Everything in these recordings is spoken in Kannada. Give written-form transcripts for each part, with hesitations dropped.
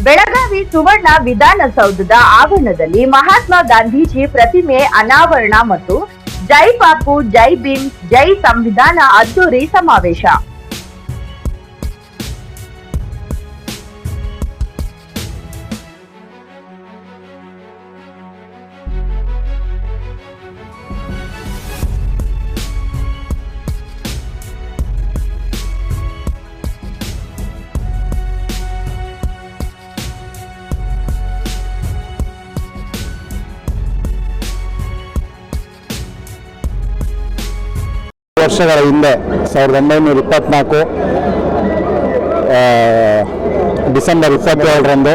ಬೆಳಗಾವಿ ಸುವರ್ಣ ವಿಧಾನಸೌಧದ ಆವರಣದಲ್ಲಿ ಮಹಾತ್ಮ ಗಾಂಧೀಜಿ ಪ್ರತಿಮೆ ಅನಾವರಣ ಮತ್ತು ಜೈ ಬಾಪು ಜೈ ಭೀಮ್ ಜೈ ಸಂವಿಧಾನ ಅದ್ದೂರಿ ಸಮಾವೇಶ. ವರ್ಷಗಳ ಹಿಂದೆ 1924 ಡಿಸೆಂಬರ್ 27ರಂದು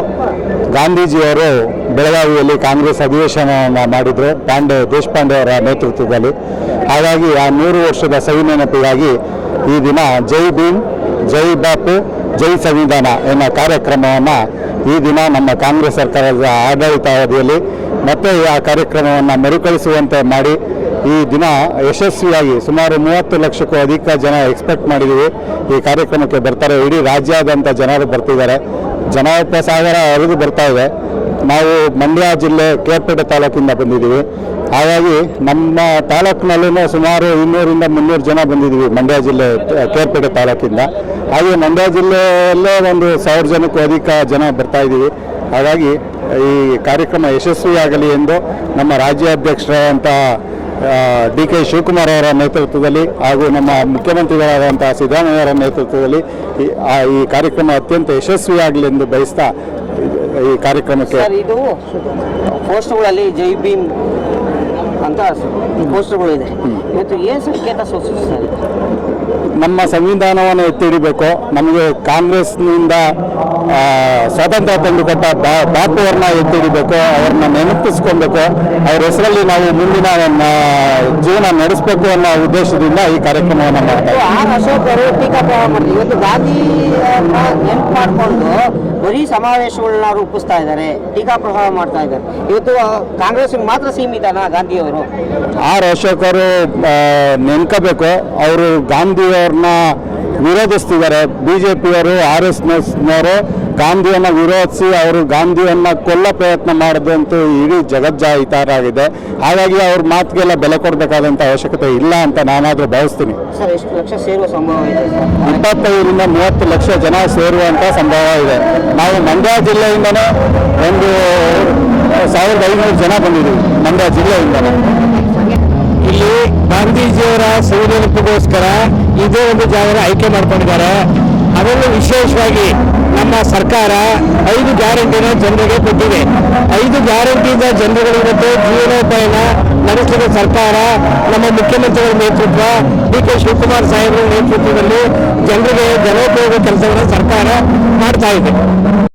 ಗಾಂಧೀಜಿಯವರು ಬೆಳಗಾವಿಯಲ್ಲಿ ಕಾಂಗ್ರೆಸ್ ಅಧಿವೇಶನವನ್ನು ಮಾಡಿದರು ದೇಶಪಾಂಡೆ ಅವರ ನೇತೃತ್ವದಲ್ಲಿ. ಹಾಗಾಗಿ ಆ 100 ವರ್ಷದ ಸವಿ ನೆನಪಿಗಾಗಿ ಈ ದಿನ ಜೈ ಭೀಮ್ ಜೈ ಬಾಪು ಜೈ ಸಂವಿಧಾನ ಎನ್ನುವ ಕಾರ್ಯಕ್ರಮವನ್ನು ಈ ದಿನ ನಮ್ಮ ಕಾಂಗ್ರೆಸ್ ಸರ್ಕಾರದ ಆಡಳಿತಾವಧಿಯಲ್ಲಿ ಮತ್ತೆ ಆ ಕಾರ್ಯಕ್ರಮವನ್ನು ಮರುಕಳಿಸುವಂತೆ ಮಾಡಿ ಈ ದಿನ ಯಶಸ್ವಿಯಾಗಿ ಸುಮಾರು 30 ಲಕ್ಷಕ್ಕೂ ಅಧಿಕ ಜನ ಎಕ್ಸ್ಪೆಕ್ಟ್ ಮಾಡಿದ್ದೀವಿ. ಈ ಕಾರ್ಯಕ್ರಮಕ್ಕೆ ಬರ್ತಾರೆ. ಇಡೀ ರಾಜ್ಯಾದ್ಯಂತ ಜನರು ಬರ್ತಿದ್ದಾರೆ. ಜನಸಾಗರ ಹರಿದು ಬರ್ತಾ ಇದೆ. ನಾವು ಮಂಡ್ಯ ಜಿಲ್ಲೆ ಕೇರ್ಪೇಟೆ ತಾಲೂಕಿಂದ ಬಂದಿದ್ದೀವಿ. ಹಾಗಾಗಿ ನಮ್ಮ ತಾಲೂಕಿನಲ್ಲೂ ಸುಮಾರು 200ರಿಂದ 300 ಜನ ಬಂದಿದ್ದೀವಿ ಮಂಡ್ಯ ಜಿಲ್ಲೆ ಕೇರ್ಪೇಟೆ ತಾಲೂಕಿಂದ. ಹಾಗೆ ಮಂಡ್ಯ ಜಿಲ್ಲೆಯಲ್ಲೇ ಒಂದು 1000 ಜನಕ್ಕೂ ಅಧಿಕ ಜನ ಬರ್ತಾ ಇದ್ದೀವಿ. ಹಾಗಾಗಿ ಈ ಕಾರ್ಯಕ್ರಮ ಯಶಸ್ವಿಯಾಗಲಿ ಎಂದು ನಮ್ಮ ರಾಜ್ಯಾಧ್ಯಕ್ಷರಾದಂಥ ಡಿ.ಕೆ. ಶಿವಕುಮಾರ್ ಅವರ ನೇತೃತ್ವದಲ್ಲಿ ಹಾಗೂ ನಮ್ಮ ಮುಖ್ಯಮಂತ್ರಿಗಳಾದಂಥ ಸಿದ್ದರಾಮಯ್ಯವರ ನೇತೃತ್ವದಲ್ಲಿ ಈ ಕಾರ್ಯಕ್ರಮ ಅತ್ಯಂತ ಯಶಸ್ವಿಯಾಗಲಿ ಎಂದು ಬಯಸ್ತಾ ಈ ಕಾರ್ಯಕ್ರಮಕ್ಕೆ ಇದು ಪೋಸ್ಟರ್ಗಳಲ್ಲಿ ಜೈ ಭೀಮ್ ಅಂತ ಪೋಸ್ಟರ್ಗಳು ಇದೆ. ಇವತ್ತು ಏನು ಸಂಕೇತ ಸೂಚಿಸ್ತಾರೆ? ನಮ್ಮ ಸಂವಿಧಾನವನ್ನು ಎತ್ತಿ ಹಿಡಿಬೇಕು. ನಮಗೆ ಕಾಂಗ್ರೆಸ್ನಿಂದ ಸ್ವಾತಂತ್ರ್ಯ ತಂದುಕೊಟ್ಟ ಬಾಪು ಅವ್ರನ್ನ ಎತ್ತಿ ಹಿಡಿಬೇಕು, ಅವ್ರನ್ನ ನೆನಪಿಸ್ಕೊಬೇಕು. ಅವ್ರ ಹೆಸರಲ್ಲಿ ನಾವು ಮುಂದಿನ ಜೀವನ ನಡೆಸಬೇಕು ಅನ್ನೋ ಉದ್ದೇಶದಿಂದ ಈ ಕಾರ್ಯಕ್ರಮವನ್ನು ಮಾಡ್ತಾರೆ. ಅಶೋಕ್ ಅವರು ಟೀಕಾಪ್ರಹಾರ ಮಾಡಿದ್ರು. ಇವತ್ತು ಗಾಂಧಿ ನೆನಪು ಮಾಡಿಕೊಂಡು ಬರೀ ಸಮಾವೇಶಗಳನ್ನ ರೂಪಿಸ್ತಾ ಇದ್ದಾರೆ, ಟೀಕಾಪ್ರಹಾರ ಮಾಡ್ತಾ ಇದ್ದಾರೆ. ಇವತ್ತು ಕಾಂಗ್ರೆಸ್ ಮಾತ್ರ ಸೀಮಿತನಾ ಗಾಂಧಿಯವರು? ಅಶೋಕ್ ಅವರು ನೆನ್ಕೋಬೇಕು. ಅವರು ಗಾಂಧಿಯವ್ರನ್ನ ವಿರೋಧಿಸ್ತಿದ್ದಾರೆ. BJPಯವರು RSSನವರು ಗಾಂಧಿಯನ್ನು ವಿರೋಧಿಸಿ ಅವರು ಗಾಂಧಿಯನ್ನು ಕೊಲ್ಲೋ ಪ್ರಯತ್ನ ಮಾಡೋದಂತೂ ಇಡೀ ಜಗಜ್ಜಾಹಿತಾರಾಗಿದೆ. ಹಾಗಾಗಿ ಅವ್ರ ಮಾತಿಗೆಲ್ಲ ಬೆಲೆ ಕೊಡಬೇಕಾದಂಥ ಅವಶ್ಯಕತೆ ಇಲ್ಲ ಅಂತ ನಾನಾದರೂ ಭಾವಿಸ್ತೀನಿ. ಸರ್, ಎಷ್ಟು ಲಕ್ಷ ಸೇರುವ ಸಂಭವ ಇದೆ? 25ರಿಂದ 30 ಲಕ್ಷ ಜನ ಸೇರುವಂಥ ಸಂಭವ ಇದೆ. ನಾವು ಮಂಡ್ಯ ಜಿಲ್ಲೆಯಿಂದನೇ ಒಂದು 1500 ಜನ ಬಂದಿದ್ದೀವಿ. ಮಂಡ್ಯ ಜಿಲ್ಲೆಯಿಂದನೇ ಇಲ್ಲಿ ಗಾಂಧೀಜಿಯವರ ಸಂವಿಧಾನಕ್ಕೋಸ್ಕರ ಇದೇ ಒಂದು ಜಾಗ ಆಯ್ಕೆ ಮಾಡ್ಕೊಂಡಿದ್ದಾರೆ. ಅದರಲ್ಲೂ ವಿಶೇಷವಾಗಿ ನಮ್ಮ ಸರ್ಕಾರ 5 ಗ್ಯಾರಂಟಿನ ಜನರಿಗೆ ಕೊಟ್ಟಿದೆ. 5 ಗ್ಯಾರಂಟಿಯಿಂದ ಜನರುಗಳಿಗೆ ಜೀವನೋಪಾಯನ ನಡೆಸಿದ ಸರ್ಕಾರ ನಮ್ಮ ಮುಖ್ಯಮಂತ್ರಿಗಳ ನೇತೃತ್ವ, ಡಿ.ಕೆ. ಶಿವಕುಮಾರ್ ಸಾಹೇಬರ ನೇತೃತ್ವದಲ್ಲಿ ಜನರಿಗೆ ಜನೋಪಯೋಗ ಕೆಲಸವನ್ನು ಸರ್ಕಾರ ಮಾಡ್ತಾ ಇದೆ.